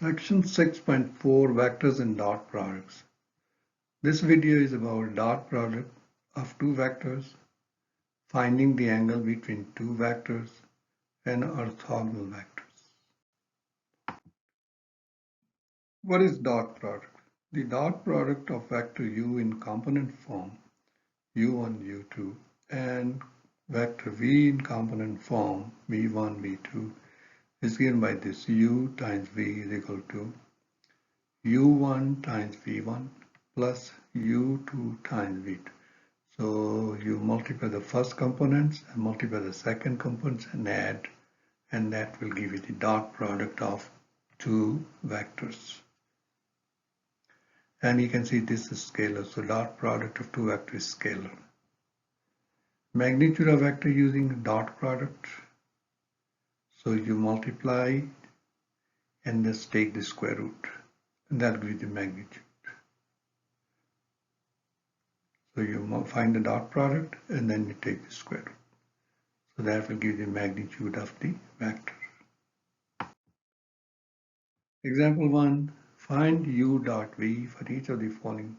Section 6.4 Vectors and Dot Products. This video is about dot product of two vectors, finding the angle between two vectors, and orthogonal vectors. What is dot product? The dot product of vector u in component form u1, u2 and vector v in component form v1, v2 is given by this u times v is equal to u1 times v1 plus u2 times v2. So you multiply the first components and multiply the second components and add, and that will give you the dot product of two vectors. And you can see this is scalar, so dot product of two vectors is scalar. Magnitude of vector using dot product. So you multiply and just take the square root, and that will give you the magnitude. So you find the dot product and then you take the square root. So that will give you the magnitude of the vector. Example 1, find u dot v for each of the following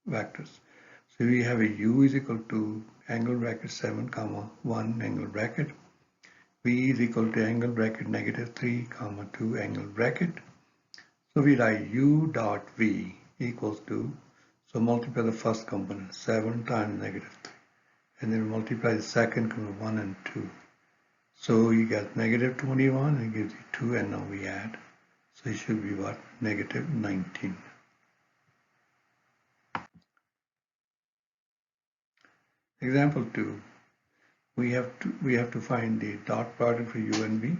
vectors. So we have a u is equal to angle bracket 7 comma 1 angle bracket, v is equal to angle bracket negative 3 comma 2 angle bracket. So we write u dot v equals to, so multiply the first component 7 times negative 3 and then multiply the second component 1 and 2. So you get negative 21 and it gives you 2, and now we add. So it should be what? Negative 19. Example 2. We have to find the dot product for u and v.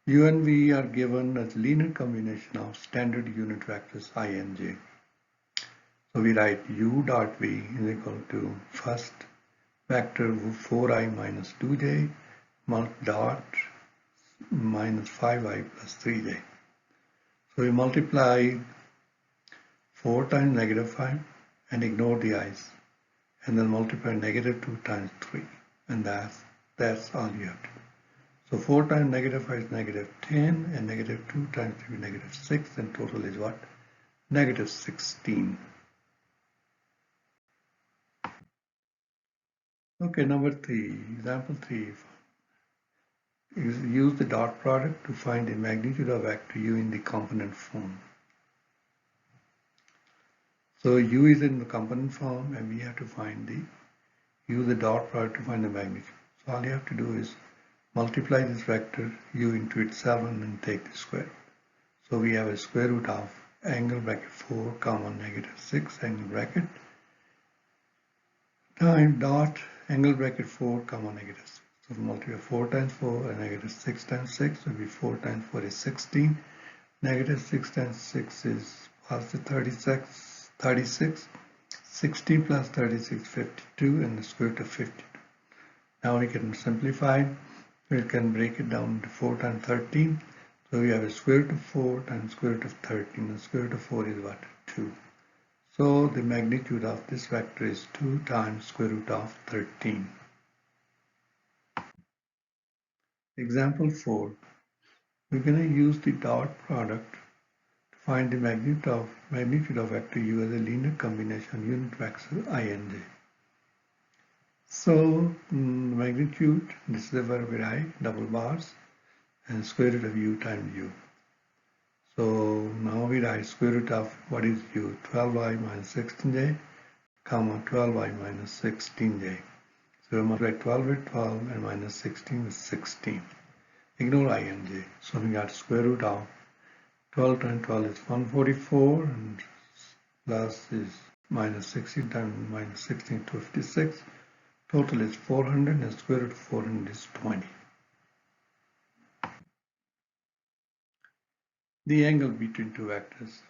U and v are given as linear combination of standard unit vectors I and j. So we write u dot v is equal to first vector 4i minus 2j dot minus 5i plus 3j. So we multiply 4 times negative 5 and ignore the i's, and then multiply negative 2 times 3, and that's all you have to do. So 4 times negative 5 is negative 10, and negative 2 times 3 is negative 6, and total is what? Negative 16. Okay, number 3, example 3. Use the dot product to find the magnitude of vector u in the component form. So u is in the component form and we have to find use the dot product to find the magnitude. So all you have to do is multiply this vector u into itself and then take the square. So we have a square root of angle bracket 4 comma negative 6 angle bracket times dot angle bracket 4 comma negative 6. So multiply 4 times 4 and negative 6 times 6 will be 4 times 4 is 16. Negative 6 times 6 is positive 36. 16 plus 36 52, and the square root of 52. Now we can simplify. We can break it down to 4 times 13. So we have a square root of 4 times square root of 13. The square root of 4 is what? 2. So the magnitude of this vector is 2 times square root of 13. Example 4. We're going to use the dot product to find the magnitude of vector u as a linear combination of unit vectors I and j. So magnitude, this is the verb I, double bars, and square root of u times u. So now we write square root of what is u? 12y minus 16j, comma 12y minus 16j. So we multiply 12 with 12 and minus 16 with 16. Ignore I and j. So we got square root of 12 times 12 is 144, and plus is minus 16 times minus 16 to 56. Total is 400, and square root of 400 is 20. The angle between two vectors.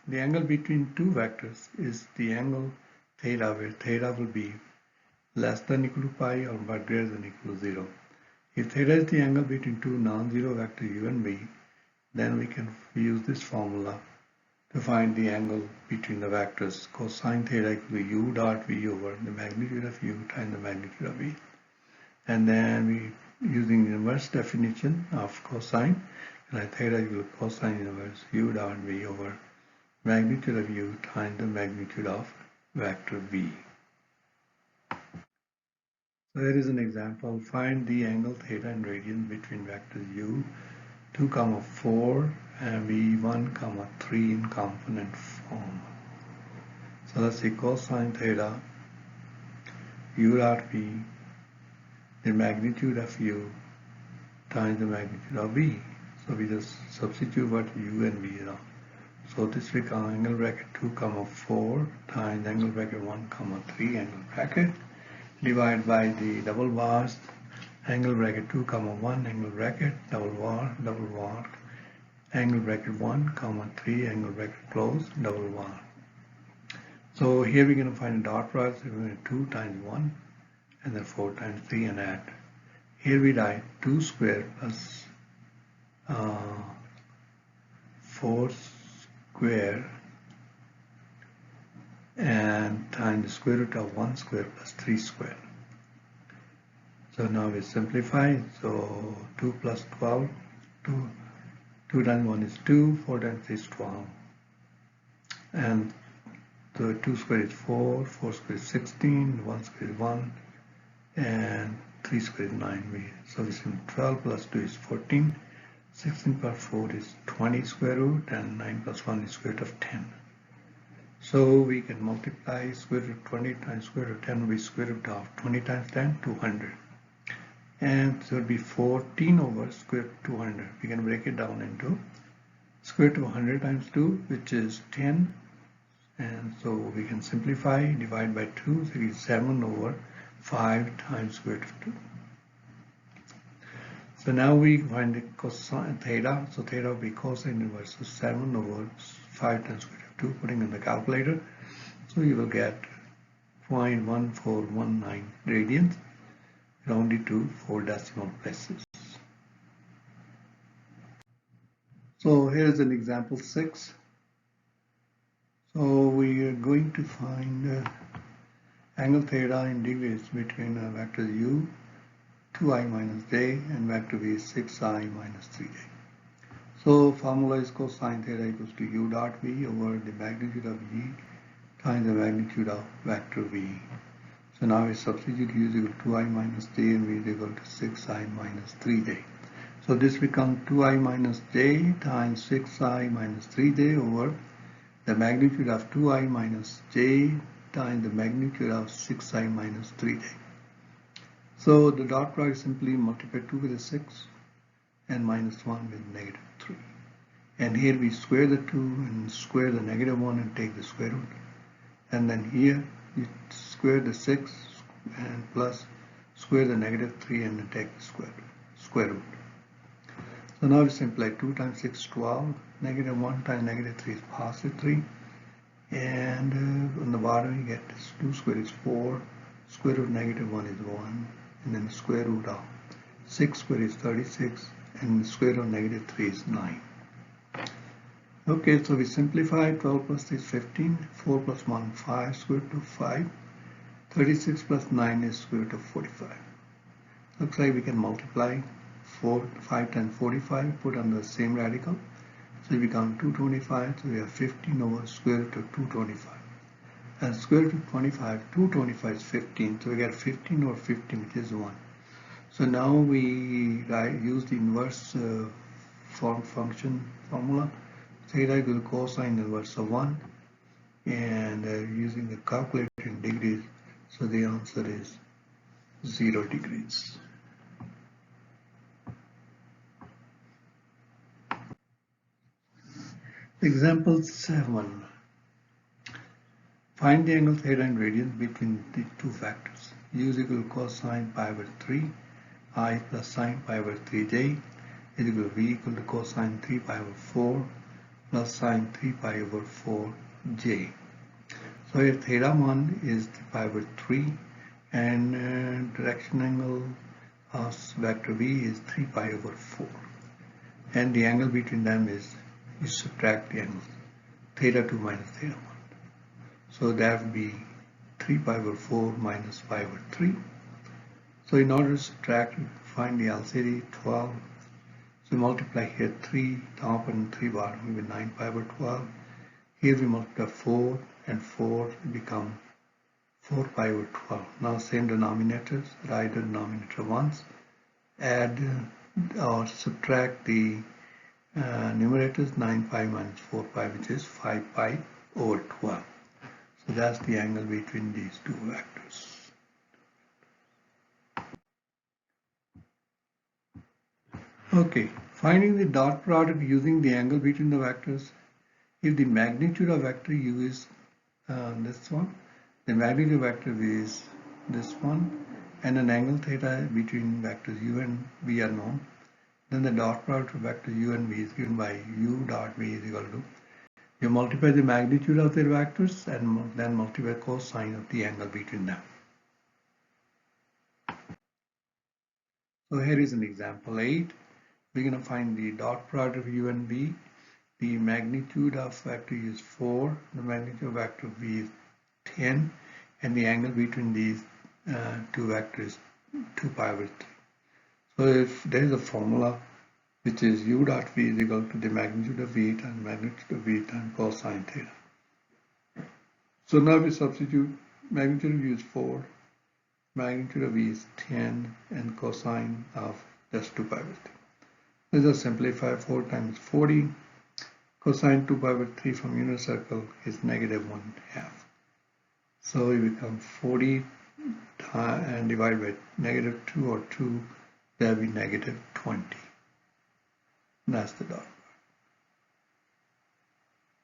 The angle between two vectors is the angle theta, where theta will be less than equal to pi or but greater than equal to 0. If theta is the angle between two non-zero vectors u and v, then we can use this formula to find the angle between the vectors. Cosine theta equals to u dot v over the magnitude of u times the magnitude of v. And then we, using the inverse definition of cosine, and theta equal cosine inverse u dot v over magnitude of u times the magnitude of vector v. So here is an example. Find the angle theta in radians between vectors u 2, 4 and v1, 3 in component form. So let's see cosine theta u dot v, the magnitude of u times the magnitude of v. So we just substitute what u and v are. So this becomes angle bracket 2, 4 times angle bracket 1, 3 angle bracket divided by the double bars angle bracket 2, 1 angle bracket double bar angle bracket 1, 3 angle bracket close double bar. So here we're going to find a dot product. So we're going to 2 times 1 and then 4 times 3 and add. Here we write 2 square plus 4 square and times the square root of 1 square plus 3 square. So now we simplify. So 2 plus 12, 2 times 1 is 2, 4 times 3 is 12. And the 2 square is 4, 4 square is 16, 1 square is 1, and 3 square is 9. So this is 12 plus 2 is 14, 16 plus 4 is 20 square root, and 9 plus 1 is square root of 10. So we can multiply square root of 20 times square root of 10 will be square root of 20 times 10, 200. And so it will be 14 over square root of 200. We can break it down into square root of 100 times 2, which is 10. And so we can simplify, divide by 2, so it is 7 over 5 times square root of 2. So now we find the cosine theta. So theta will be cosine inverse of 7 over 5 times square root of 2, putting in the calculator. So you will get 0.1419 radians, rounded to 4 decimal places. So here is an example 6. So we are going to find angle theta in degrees between vectors u 2i minus j and vector v 6i minus 3j. So formula is cosine theta equals to u dot v over the magnitude of g times the magnitude of vector v. So now we substitute u is equal to 2i minus j and v is equal to 6i minus 3j. So this becomes 2i minus j times 6i minus 3j over the magnitude of 2i minus j times the magnitude of 6i minus 3j. So the dot product simply multiply 2 with a 6 and minus 1 with negative 3. And here we square the 2 and square the negative 1 and take the square root. And then here you square the 6 and plus square the negative 3 and then take the square root. So now we simplify 2 times 6 is 12, negative 1 times negative 3 is positive 3, and on the bottom you get 2 squared is 4, square root of negative 1 is 1, and then the square root of 6 squared is 36, and the square root of negative 3 is 9. Okay, so we simplify 12 plus 3 is 15, 4 plus 1 5, square root of 5, 36 plus 9 is square root of 45. Looks like we can multiply 5 times 45, put on the same radical. So it becomes 225, so we have 15 over square root of 225. And square root of 25, 225 is 15, so we get 15 over 15, which is 1. So now we use the inverse function formula. Theta equals cosine inverse of 1, and using the calculator in degrees, so the answer is 0 degrees. Example 7. Find the angle theta in radians between the two factors. U is equal to cosine pi over 3, I plus sine pi over 3j is equal to V equal to cosine 3 pi over 4 plus sine 3 pi over 4j. So here theta 1 is pi over 3 and direction angle of vector V is 3 pi over 4. And the angle between them is, you subtract the angles, theta 2 minus theta 1. So that would be 3 pi over 4 minus pi over 3. So in order to subtract, find the LCD 12. So multiply here 3 top and 3 bottom, we will 9 pi over 12. Here we multiply 4 and 4 become 4 pi over 12. Now same denominators, write the denominator once, add or subtract the numerators. 9 pi minus 4 pi, which is 5 pi over 12. So that's the angle between these two vectors. Okay, finding the dot product using the angle between the vectors. If the magnitude of vector u is this one, the magnitude of vector v is this one, and an angle theta between vectors u and v are known, then the dot product of vectors u and v is given by u dot v is equal to, you multiply the magnitude of their vectors and then multiply cosine of the angle between them. So here is an example 8. We're going to find the dot product of u and v. The magnitude of vector u is 4, the magnitude of vector v is 10, and the angle between these two vectors 2 pi over 3. So if there is a formula which is u dot v is equal to the magnitude of v times magnitude of v times cosine theta. So now we substitute magnitude of u is 4, magnitude of v is 10, and cosine of just 2 pi over 3. Let's just simplify. 4 times 40. Cosine 2 pi over 3 from unit circle is negative 1/2. So it becomes 40 and divided by negative 2 or 2, that will be negative 20. That's the dot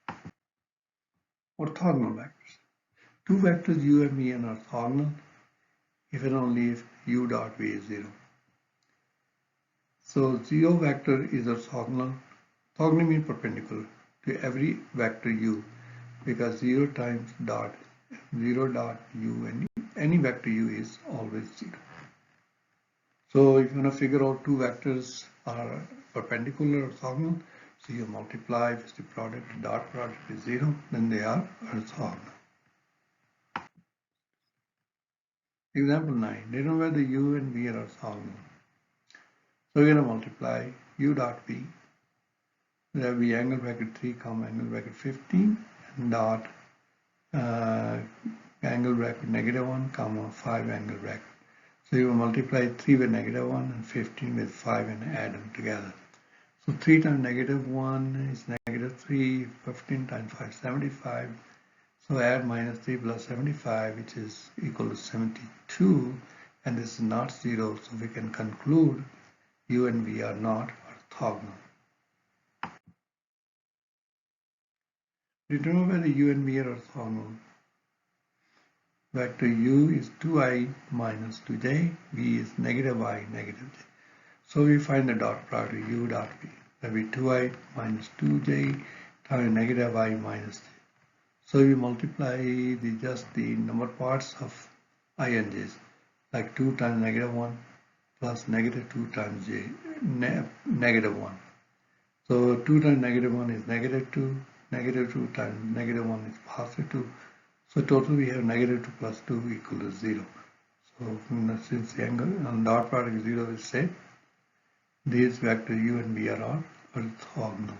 product. Orthogonal vectors. Two vectors u and v are orthogonal if and only if u dot v is 0. So 0 vector is orthogonal. Orthogonal means perpendicular to every vector u, because 0 times dot 0 dot u and any vector u is always 0. So if you want to figure out two vectors are perpendicular or orthogonal, so you multiply with the product, the dot product is 0, then they are orthogonal. Example 9, determine whether u and v are orthogonal. So we're going to multiply u dot v. There will be angle bracket 3 comma angle bracket 15 and dot angle bracket negative 1 comma 5 angle bracket. So you will multiply 3 with negative 1 and 15 with 5 and add them together. So 3 times negative 1 is negative 3, 15 times 5, 75. So add minus 3 plus 75, which is equal to 72, and this is not 0, so we can conclude u and v are not orthogonal. Determine whether u and v are orthogonal. Vector u is 2i minus 2j, v is negative I negative j. So we find the dot product of u dot v. That will be 2i minus 2j times negative I minus j. So we multiply just the number parts of I and j's, like 2 times negative 1 plus negative 2 times j, negative 1. So 2 times negative 1 is negative 2, negative 2 times negative 1 is positive 2. So total we have negative 2 plus 2 equal to 0. So since the angle on dot product 0 is set, these vectors u and v are orthogonal.